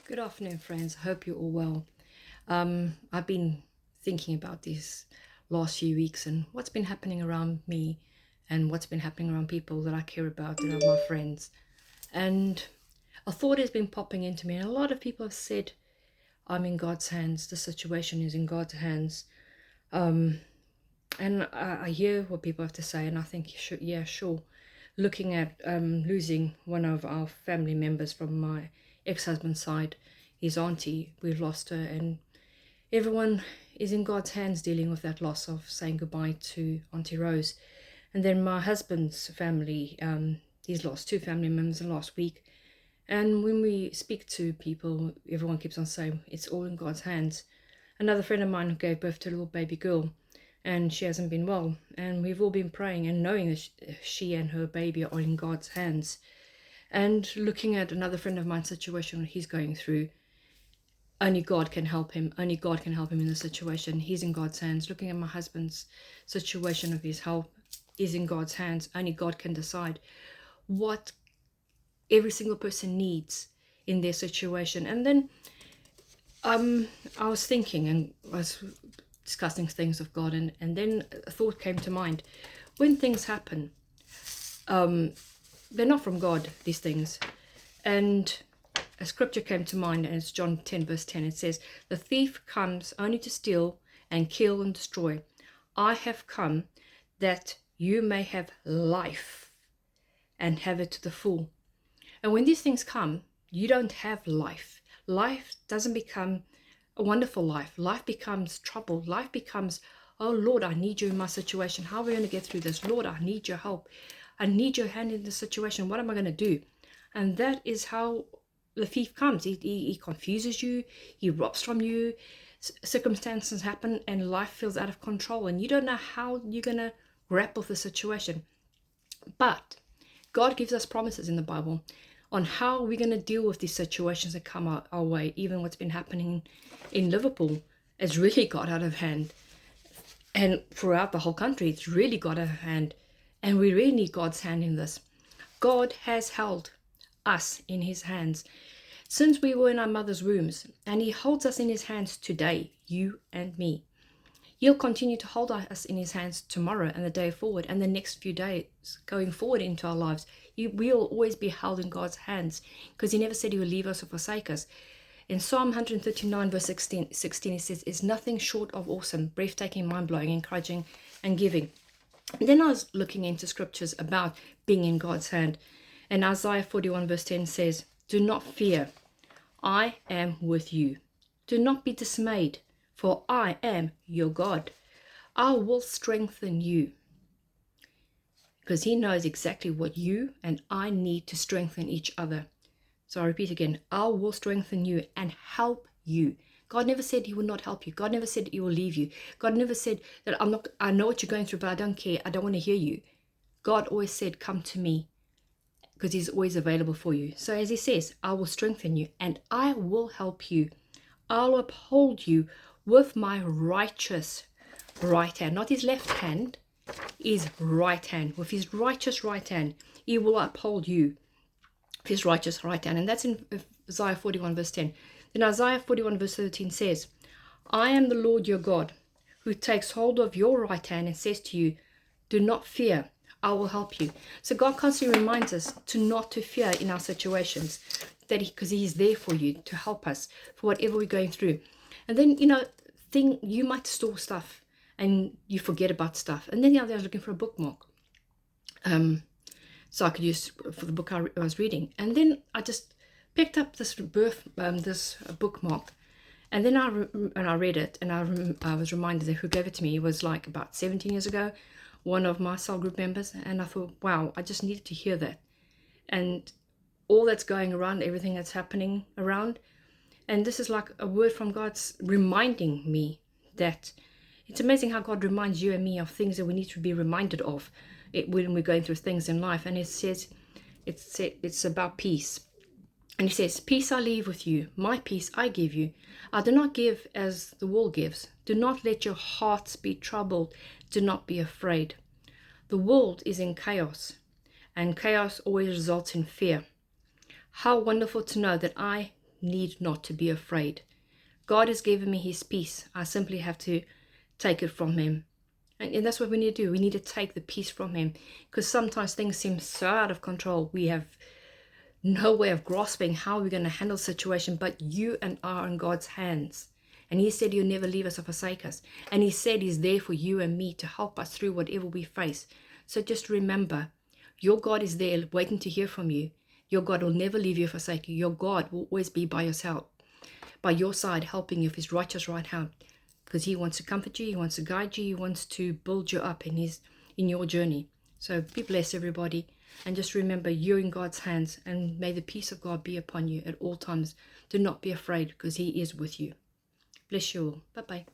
Good afternoon, friends. I hope you're all well. I've been thinking about these last few weeks and what's been happening around me and what's been happening around people that I care about, that are my friends. And a thought has been popping into me, and a lot of people have said, I'm in God's hands. The situation is in God's hands. And I hear what people have to say, and I think, yeah, sure. Looking at losing one of our family members from my ex-husband's side, his auntie, we've lost her, and everyone is in God's hands dealing with that loss of saying goodbye to Auntie Rose. And then my husband's family, he's lost two family members in the last week. And when we speak to people, everyone keeps on saying it's all in God's hands. Another friend of mine gave birth to a little baby girl, and she hasn't been well. And we've all been praying and knowing that she and her baby are in God's hands. And looking at another friend of mine's situation that he's going through, only God can help him. Only God can help him in the situation. He's in God's hands. Looking at my husband's situation of his health is in God's hands. Only God can decide what every single person needs in their situation. And then I was thinking and I was discussing things of God, and then a thought came to mind. When things happen, they're not from God, these things. And a scripture came to mind, and it's John 10 verse 10. It says, the thief comes only to steal and kill and destroy. I have come that you may have life and have it to the full. And when these things come, you don't have life. Life doesn't become a wonderful life. Life becomes trouble. Life becomes, oh Lord, I need you in my situation. How are we going to get through this? Lord, I need your help. I need your hand in the situation. What am I going to do? And that is how the thief comes. He confuses you. He robs from you. Circumstances happen and life feels out of control. And you don't know how you're going to grapple with the situation. But God gives us promises in the Bible on how we're going to deal with these situations that come our way. Even what's been happening in Liverpool has really got out of hand. And throughout the whole country, it's really got out of hand. And we really need God's hand in this. God has held us in his hands since we were in our mother's wombs. And he holds us in his hands today, you and me. He'll continue to hold us in his hands tomorrow and the day forward and the next few days going forward into our lives. We'll always be held in God's hands because he never said he would leave us or forsake us. In Psalm 139 verse 16 it says, is nothing short of awesome, breathtaking, mind-blowing, encouraging and giving. And then I was looking into scriptures about being in God's hand. And Isaiah 41 verse 10 says, do not fear, I am with you. Do not be dismayed, for I am your God. I will strengthen you. Because he knows exactly what you and I need to strengthen each other. So I repeat again, I will strengthen you and help you. God never said he will not help you. God never said he will leave you. God never said that I know what you're going through, but I don't care. I don't want to hear you. God always said, come to me, because he's always available for you. So as he says, I will strengthen you and I will help you. I'll uphold you with my righteous right hand, not his left hand, his right hand. With his righteous right hand, he will uphold you with his righteous right hand. And that's in Isaiah 41 verse 10. Then Isaiah 41 verse 13 says, I am the Lord your God, who takes hold of your right hand and says to you, do not fear, I will help you. So God constantly reminds us to not to fear in our situations, that because he is there for you to help us for whatever we're going through. And then, you might store stuff and you forget about stuff. And then the other day I was looking for a bookmark. So I could use for the book I was reading. And then I just picked up this bookmark. And then I read it, and I was reminded that who gave it to me was like about 17 years ago, one of my cell group members. And I thought, wow, I just needed to hear that. And all that's going around, everything that's happening around. And this is like a word from God's reminding me that it's amazing how God reminds you and me of things that we need to be reminded of when we're going through things in life. And it says, it's about peace. And he says, peace I leave with you, my peace I give you. I do not give as the world gives. Do not let your hearts be troubled. Do not be afraid. The world is in chaos, and chaos always results in fear. How wonderful to know that I need not to be afraid. God has given me his peace. I simply have to take it from him. And that's what we need to do. We need to take the peace from him, because sometimes things seem so out of control. We have no way of grasping how we're going to handle the situation, but you and I are in God's hands. And he said he'll never leave us or forsake us. And he said he's there for you and me to help us through whatever we face. So just remember, your God is there waiting to hear from you. Your God will never leave you or forsake you. Your God will always be by your side, helping you with his righteous right hand. Because he wants to comfort you, he wants to guide you, he wants to build you up in your journey. So be blessed, everybody. And just remember, you're in God's hands, and may the peace of God be upon you at all times. Do not be afraid, because he is with you. Bless you all. Bye-bye.